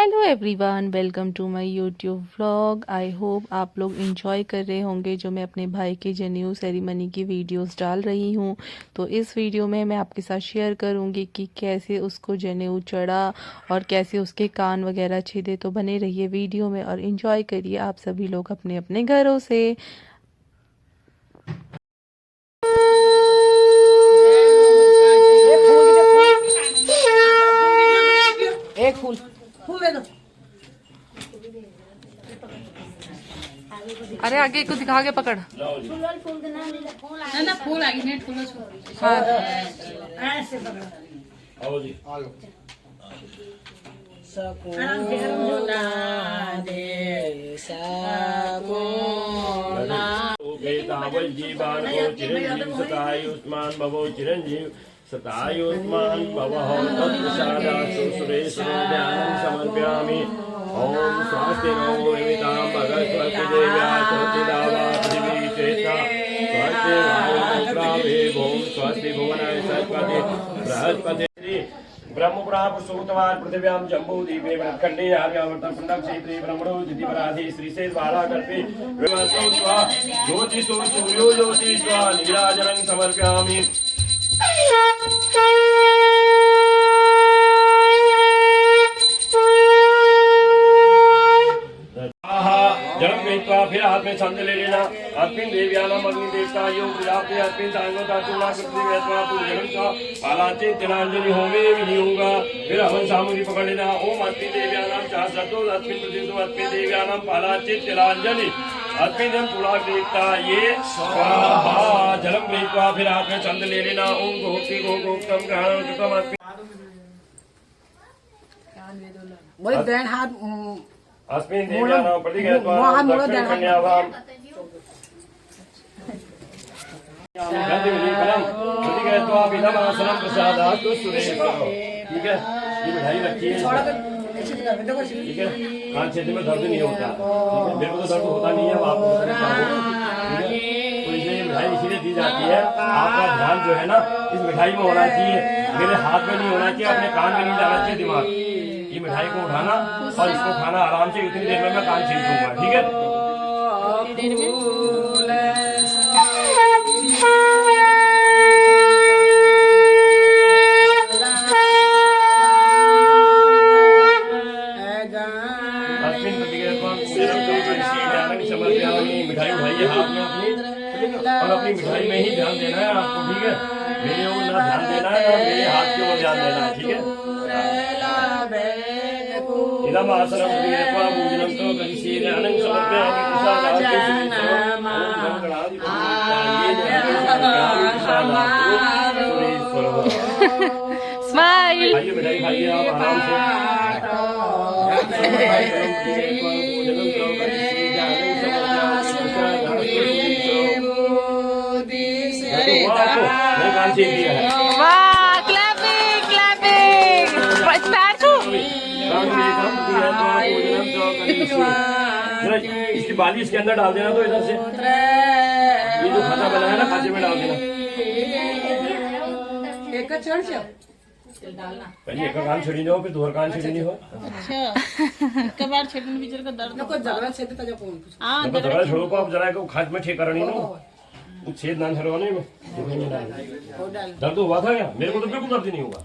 Hello everyone, welcome to my YouTube vlog. I hope आप लोग enjoy कर रहे होंगे जो मैं अपने भाई के जनेऊ सेरेमनी की वीडियोस डाल रही हूँ। तो इस वीडियो में मैं आपके साथ शेयर करूँगी कि कैसे उसको जनेऊ चढ़ा और कैसे उसके कान वगैरह छिदे। तो बने रहिए वीडियो में और इन्जॉय करिए आप सभी लोग अपने अपने घरों से। एक फूल फूल दे दो। अरे आगे को दिखा के पकड़। ना फूल आगे नेट फूल हाँ ऐसे पकड़ो। आओ जी सकोना दे सकोना बेतावल जीवान को चिरंजीव सतायुष्मान भवो चिरंजीव सतायुष्मान भवः तत्प्रसादास्तु सुरेशो ध्यानं समर्पयामि। ओम स्वस्ति नो विवितां भगवती देव्या स्वस्तिदावा पृथिवी चेता स्वस्ति वायुपुत्रावे भूम स्वस्ति भुवनाय सरस्वती बृहस्पति ब्रह्मपुरा पुष्पोत्तवार पृथिव्यां जम्बूद्वीपे वृत्खण्डे आर्यावर्तं पुण्डं क्षेत्रे ब्रह्मणो दितिपराधे श्रीशैल बालाकल्पे विवसौ स्वा ज्योतिषो सूर्यो ज्योतिष्वा नीराजनं समर्पयामि। जन्म गृहीत्वा फिर हाथ में छंद ले लेना। अस्मिन् देव्यानाम् अग्नि देवता योग प्रजापति अस्मिन् सांगोता चूर्णा कृत्रि वेत्वा पूजनं का पालाचे तिलांजलि होमे विनियोगा। फिर हवन सामग्री पकड़ लेना। ओम अस्मिन् देव्यानां चासतो अस्मिन् प्रतिष्ठो अस्मिन् देव्यानां पालाचे तिलांजलि अस्मिन् जन चूर्णा देवता ये स्वाहा। जन्म गृहीत्वा फिर हाथ में छंद ले लेना। ओम गोप्ति गो गोप्तम ग्रहणं कृतम् अस्मिन् देन हाथ अस्मिन् देव्यानां प्रतिगत्वा दक्षिण कन्यावां गतिविधिफलं प्रतिगत्वा विधमासनं प्रसादास्तु सुरेशो। ठीक है, ये मिठाई रखी है। ठीक है, कान क्षेत्र में दर्द नहीं होता। ठीक है, मेरे को तो दर्द होता नहीं है, आपको ठीक है। तो इसलिए ये मिठाई इसीलिए दी जाती है। आपका ध्यान जो है ना इस मिठाई में होना चाहिए, मेरे हाथ में नहीं होना चाहिए, अपने कान में नहीं जाना चाहिए दिमाग। ये मिठाई को उठाना और इसको खाना आराम से। इतनी देर में मैं कान छील दूंगा। ठीक है, मिठाई उठाइए हाथ में अपनी और अपनी मिठाई में ही ध्यान देना है आपको। ठीक है, मेरे ओर ना ध्यान देना है और मेरे हाथ की ओर ध्यान देना है। ठीक है, इदम आसनं प्रियत्वा पूजनं तो करिष्ये अनं समर्पयामि प्रसादास्तु स्माइल। खाइए मिठाई खाइए आप आराम से। वाह, क्लैपिंग क्लैपिंग। पैर छू। इसकी बाली इसके अंदर डाल देना। तो इधर से ये जो खाना बना है ना खाते में डाल देना। पहले एक कान छड़ी हो फिर दो कान छड़ी हो। अच्छा एक बार छेड़ने बिचारे का दर्द को झगड़ा छेद ता जो हां झगड़ा छोड़ो को अब जरा को खाद में ठीक करनी नो छेद ना छड़वाने में दर्द हुआ था क्या? मेरे को तो बिल्कुल दर्द नहीं हुआ।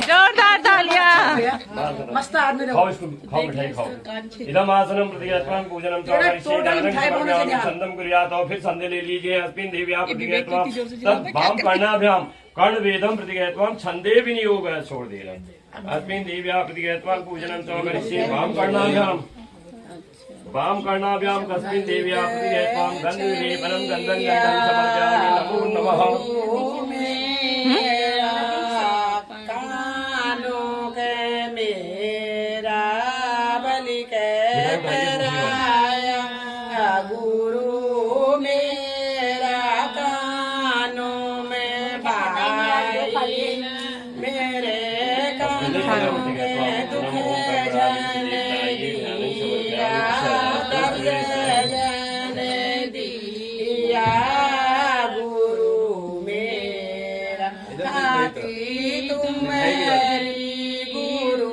जोरदार तालियां। मस्त आदमी खाओ इसको, खाओ मिठाई खाओ। इदम आसनं प्रतिगत्वा पूजनं च करिष्ये दानं संदम कुर्यात्। और फिर संधि ले लीजिए। अस्मिन् देव्या प्रतिगत्वा तद वाम कर्णाभ्यां कर्ण वेदम प्रतिगत्वा छंदे विनियोग छोड़ देना। अस्मिन् देव्या प्रतिगत्वा पूजनं च करिष्ये वाम कर्णाभ्यां वाम कर्णाभ्यां कस्मिन् देव्या प्रतिगत्वा गन्धलेपनं गन्धं गन्धं समर्पयामि। नमो नमः। तुम मेरी गुरु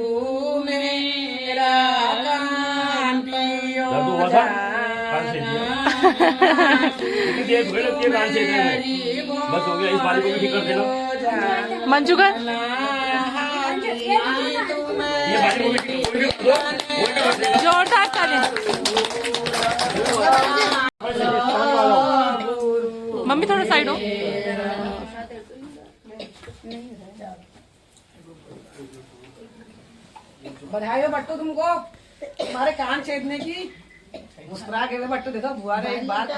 सा कान छेद दिया कान छेद बस हो गया। इस बारी को भी ठीक कर देना मंजू का ये बारी को भी ठीक कर दो जोरदार ताली। मम्मी थोड़ा साइड हो। बधाई हो बट्टू तुमको तुम्हारे कान छेदने की। मुस्कुरा के बट्टू देखो बुआ ने एक बात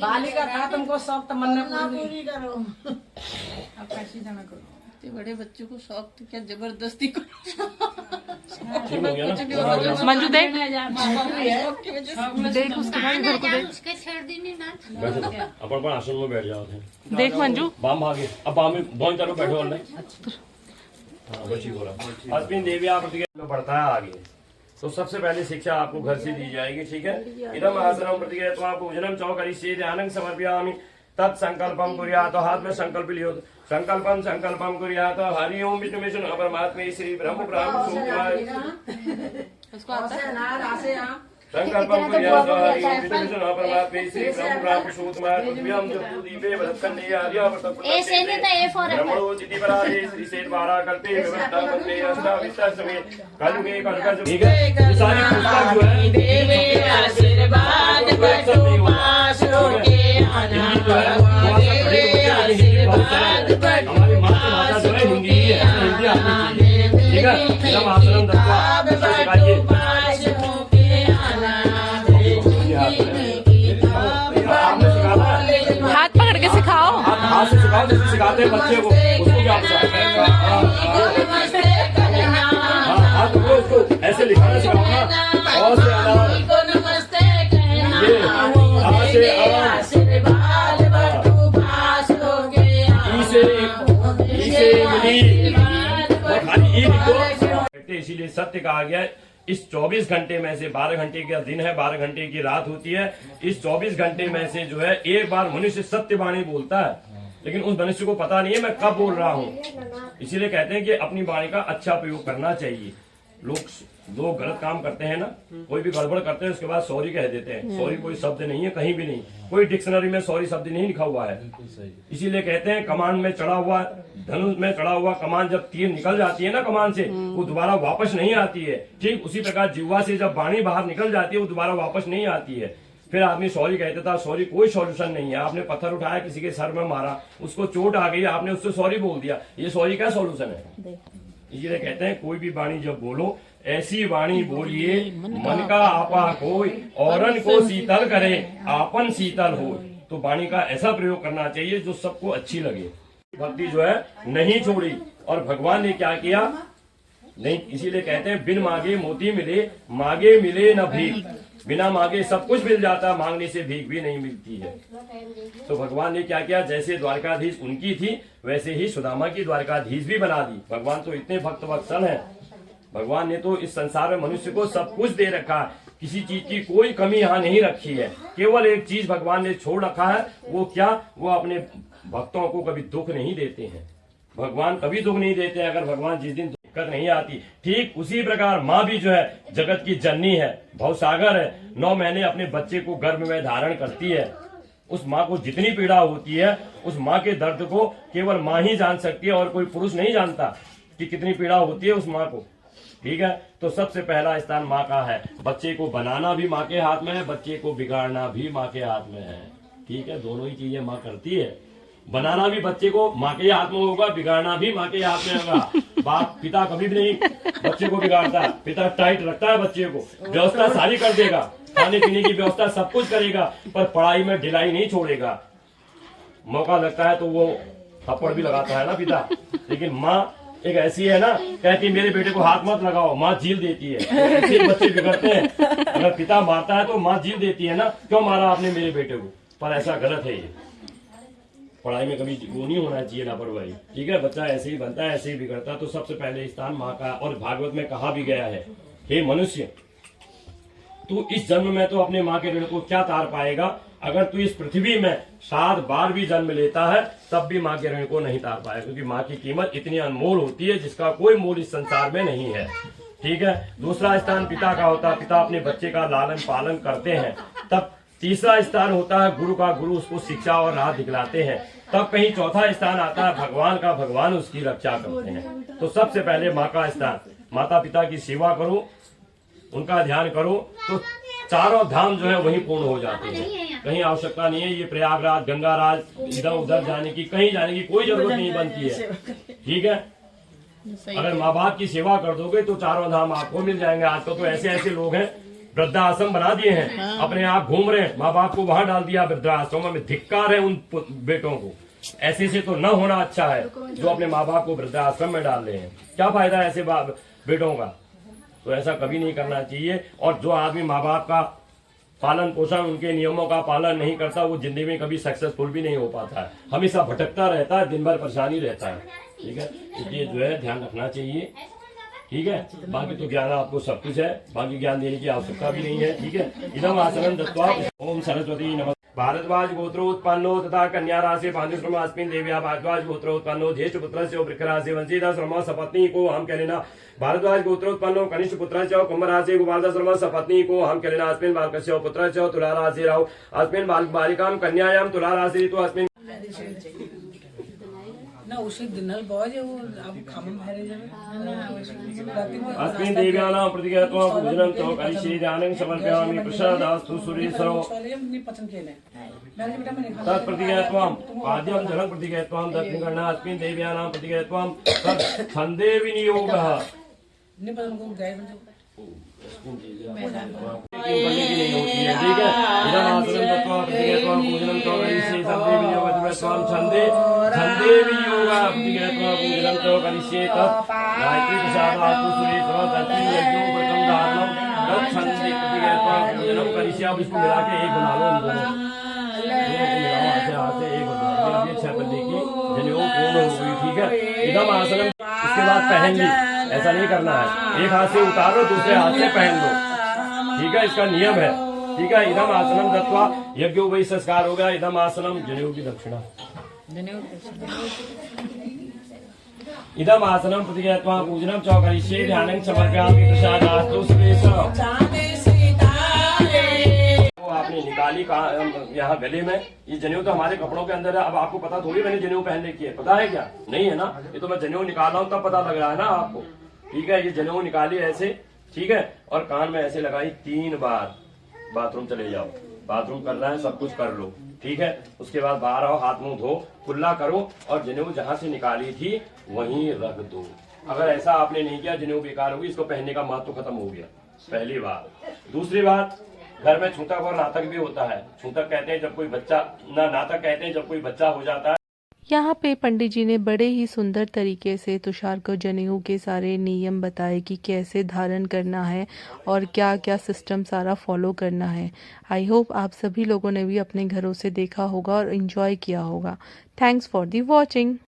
बाली का था तुमको शौक तमन्ना पूरी करो। अब कैसी जाना करो बड़े बच्चों को शौक तो क्या जबरदस्ती करो। मंजू देख देख उसके बाद इधर को देख अपन आसन में बैठ जाओ थे। देख मंजू बाम भागे अब बाम में बहुत करो बैठो ऑनलाइन। हाँ बच्ची बोला अश्विन देवी आप बढ़ता है आगे। तो सबसे पहले शिक्षा आपको घर से दी जाएगी, ठीक है। इदम आसनम प्रतिक्रिया तो आपको भोजनम चौकरी से ध्यान समर्पयामि तत्संकल्पम कुर्यात्। तो हाथ में संकल्प लियो संकल्पम कुर्यात्। हरि ओम विष्णु अपरमात्मे श्री ब्रह्म ब्रह्म संकल्पम कुर्यात्। हरि ओम विष्णु अपरमात्मे श्री ब्रह्म ब्रह्म सूतमार्गव्यम जपूदीपे वरकन्यार्यावर्त ब्रह्मणो तिथिपरादे श्री सेवारा कल्पे व्यवस्था कल्पे अष्टावित्ता समेत कलयुगे कलयुग। ठीक है ये सारी पुस्तक जो है देवे आशीर्वाद बटो पासो के हमारी मातृभाषा जो है हिंदी है, हिंदी आनी चाहिए, ठीक है। हम आश्रम दत्वा सिखाइए हाथ पकड़ के सिखाओ, हाथ से सिखाओ जैसे सिखाते हैं बच्चे को उसको क्या हाथ पकड़ो उसको ऐसे लिखाना सिखाओ ना। और से इसीलिए सत्य कहा गया है। इस 24 घंटे में से 12 घंटे का दिन है, 12 घंटे की रात होती है। इस 24 घंटे में से जो है एक बार मनुष्य सत्य वाणी बोलता है, लेकिन उस मनुष्य को पता नहीं है मैं कब बोल रहा हूँ। इसीलिए कहते हैं कि अपनी वाणी का अच्छा प्रयोग करना चाहिए। लोग गलत काम करते हैं ना, कोई भी गड़बड़ करते हैं उसके बाद सॉरी कह देते हैं। सॉरी कोई शब्द नहीं है, कहीं भी नहीं, कोई डिक्शनरी में सॉरी शब्द नहीं लिखा हुआ है। इसीलिए कहते हैं कमान में चढ़ा हुआ धनुष में चढ़ा हुआ कमान जब तीर निकल जाती है ना कमान से, वो दोबारा वापस नहीं आती है। ठीक उसी प्रकार जिह्वा से जब वाणी बाहर निकल जाती है वो दोबारा वापस नहीं आती है। फिर आदमी सॉरी कहता था, सॉरी कोई सॉल्यूशन नहीं है। आपने पत्थर उठाया किसी के सर में मारा, उसको चोट आ गई, आपने उससे सॉरी बोल दिया, ये सॉरी क्या सॉल्यूशन है। इसलिए कहते हैं कोई भी वाणी जब बोलो ऐसी वाणी बोलिए मन का आपा कोई औरन को शीतल करे आपन शीतल हो। तो वाणी का ऐसा प्रयोग करना चाहिए जो सबको अच्छी लगे। भक्ति जो है नहीं छोड़ी। और भगवान ने क्या किया नहीं, इसीलिए कहते हैं बिन मांगे मोती मिले, मांगे मिले न भीख। बिना मांगे सब कुछ मिल जाता, मांगने से भीख भी नहीं मिलती है। तो भगवान ने क्या किया, जैसे द्वारकाधीश उनकी थी वैसे ही सुदामा की द्वारकाधीश भी बना दी। भगवान तो इतने भक्त वत्सल हैं। भगवान ने तो इस संसार में मनुष्य को सब कुछ दे रखा है, किसी चीज की कोई कमी यहाँ नहीं रखी है। केवल एक चीज भगवान ने छोड़ रखा है, वो क्या, वो अपने भक्तों को कभी दुख नहीं देते हैं। भगवान कभी दुख नहीं देते हैं। अगर भगवान जिस दिन दिक्कत नहीं आती, ठीक उसी प्रकार माँ भी जो है जगत की जननी है, भवसागर है। 9 महीने अपने बच्चे को गर्भ में धारण करती है। उस माँ को जितनी पीड़ा होती है, उस माँ के दर्द को केवल माँ ही जान सकती है और कोई पुरुष नहीं जानता कि कितनी पीड़ा होती है उस माँ को। ठीक है, तो सबसे पहला स्थान माँ का है। बच्चे को बनाना भी माँ के हाथ में है, बच्चे को बिगाड़ना भी माँ के हाथ में है। ठीक है, दोनों ही चीजें माँ करती है। बनाना भी बच्चे को माँ के हाथ में होगा, बिगाड़ना भी माँ के हाथ में होगा। बाप पिता कभी भी नहीं बच्चे को बिगाड़ता। पिता टाइट रखता है बच्चे को, व्यवस्था सारी कर देगा, खाने पीने की व्यवस्था सब कुछ करेगा, पर पढ़ाई में ढिलाई नहीं छोड़ेगा। मौका लगता है तो वो थप्पड़ भी लगाता है ना पिता। लेकिन माँ एक ऐसी है ना, कहती मेरे बेटे को हाथ मत लगाओ, माँ झील देती है। ऐसे बच्चे बिगड़ते हैं। अगर पिता मारता है तो माँ झील देती है ना, क्यों मारा आपने मेरे बेटे को। पर ऐसा गलत है, ये पढ़ाई में कभी वो नहीं होना चाहिए लापरवाही। ठीक है, बच्चा ऐसे ही बनता है, ऐसे ही बिगड़ता है। तो सबसे पहले स्थान माँ का। और भागवत में कहा भी गया है, हे मनुष्य तू इस जन्म में तो अपने माँ के ऋण को क्या तार पाएगा। अगर तू इस पृथ्वी में 7 बार भी जन्म लेता है तब भी माँ के ऋण को नहीं तार पाएगा, क्योंकि माँ की कीमत इतनी अनमोल होती है जिसका कोई मोल इस संसार में नहीं है। ठीक है। दूसरा स्थान पिता का होता है, पिता अपने बच्चे का लालन पालन करते हैं। तब तीसरा स्थान होता है गुरु का, गुरु उसको शिक्षा और राह दिखलाते हैं। तब कहीं चौथा स्थान आता है भगवान का, भगवान उसकी रक्षा करते हैं। तो सबसे पहले माँ का स्थान, माता पिता की सेवा करो, उनका ध्यान करो, तो चारों धाम जो है वही पूर्ण हो जाते हैं। कहीं आवश्यकता नहीं है ये प्रयागराज, गंगाराज, इधर उधर जाने की, कहीं जाने की कोई जरूरत नहीं बनती है। ठीक है, अगर माँ बाप की सेवा कर दोगे तो चारों धाम आपको मिल जाएंगे। आजकल तो ऐसे ऐसे लोग हैं वृद्धाश्रम बना दिए हैं, अपने आप घूम रहे हैं, माँ बाप को वहां डाल दिया वृद्धाश्रम में। धिक्कार है उन बेटों को, ऐसे से तो न होना अच्छा है जो अपने माँ बाप को वृद्धाश्रम में डाल रहे हैं। क्या फायदा है ऐसे बेटों का? तो ऐसा कभी नहीं करना चाहिए। और जो आदमी माँ बाप का पालन पोषण, उनके नियमों का पालन नहीं करता, वो जिंदगी में कभी सक्सेसफुल भी नहीं हो पाता है, हमेशा भटकता रहता है, दिन भर परेशानी रहता है। ठीक है, इसलिए जो है ध्यान रखना चाहिए। ठीक है, बाकी तो ज्ञान आपको सब कुछ है, बाकी ज्ञान देने की आवश्यकता भी नहीं है। ठीक है, इदम आसनम दत्वा ओम सरस्वती नमः। भारद्वाज गोत्रोत्पन्नो तथा कन्या राशि पांचुश्रम अस्मिन् देव्या भारद्वाज गोत्रोत्पन्नो ज्येष्ठ पुत्र से वृक्ष राशि वंशीधा श्रम सपत्नी को हम कह लेना। भारद्वाज गोत्रोत्पन्नो कनिष्ठ पुत्र से कुंभ राशि गोपाल श्रम सपत्नी को हम कह लेना। अस्मिन् बालकस्य पुत्र से तुला राशि राहु, अस्मिन् बालिकां कन्यायां तुला राशि ऋतु, अस्मिन् अस्मिन् देव्यानां प्रतिज्ञात्वा पूजनं च करिष्ये ध्यानं समर्पयामि प्रसादास्तु सुरेश्वरो तत्प्रतिज्ञात्वा पाद्यं जलं प्रतिज्ञात्वा दक्षिणकर्णा अस्मिन् देव्यानां प्रतिज्ञात्वा छन्दे विनियोगः करने की नहीं होती है। ठीक है, इदम आसनं दत्वा प्रतिज्ञात्वा पूजनं च करिष्ये छन्दे विनियोगः छन्दे विनियोगः प्रतिज्ञात्वा पूजनं च करिष्ये तत् गायत्री प्रसादास्तु सुरेश्वरो दक्षिण यज्ञो व्रतं धारणं तत् छन्दे प्रतिज्ञात्वा पूजनं करिष्ये। अब इसको मिला के एक बना लो, दोनों को मिलाओ, हाथ से एक बना लो। ये 6 बंदे की जनेऊ पूर्ण हो गई। ठीक है, इदम आसनं इसके बाद पहन ली, ऐसा नहीं करना है, एक हाथ से उतार लो, दूसरे हाथ से पहन लो। ठीक है, इसका नियम है। ठीक है, इदम आसनम दत्वा यज्ञो वही संस्कार हो गया। इदम आसनम जनेऊ की दक्षिणा, इदम आसनम प्रतिज्ञात्वा पूजनम च करिष्ये ध्यानं समर्पयामि प्रसादास्तु सुरेश्वरो। आपने निकाली यहाँ गले में, ये जनेऊ तो हमारे कपड़ों के अंदर है। अब आपको पता थोड़ी मैंने जनेऊ पहनने की है, पता है क्या? नहीं है ना, ये तो मैं जनेऊ निकाल रहा हूँ तब पता लग रहा है ना आपको। ठीक है, ये जनेऊ निकाली ऐसे, ठीक है, और कान में ऐसे लगाई 3 बार। बाथरूम चले जाओ, बाथरूम करना है, सब कुछ कर लो। ठीक है, उसके बाद बाहर आओ, हाथ मुंह धो, कुल्ला करो और जनेऊ जहां से निकाली थी वहीं रख दो। अगर ऐसा आपने नहीं किया, जनेऊ बेकार होगी, इसको पहनने का महत्व खत्म हो गया। पहली बात। दूसरी बात, घर में छूतक और नातक भी होता है। छूतक कहते हैं जब कोई बच्चा, नातक कहते हैं जब कोई बच्चा हो जाता है। यहाँ पे पंडित जी ने बड़े ही सुंदर तरीके से तुषार को जनेऊ के सारे नियम बताए कि कैसे धारण करना है और क्या क्या सिस्टम सारा फॉलो करना है। आई होप आप सभी लोगों ने भी अपने घरों से देखा होगा और एंजॉय किया होगा। Thanks for the watching.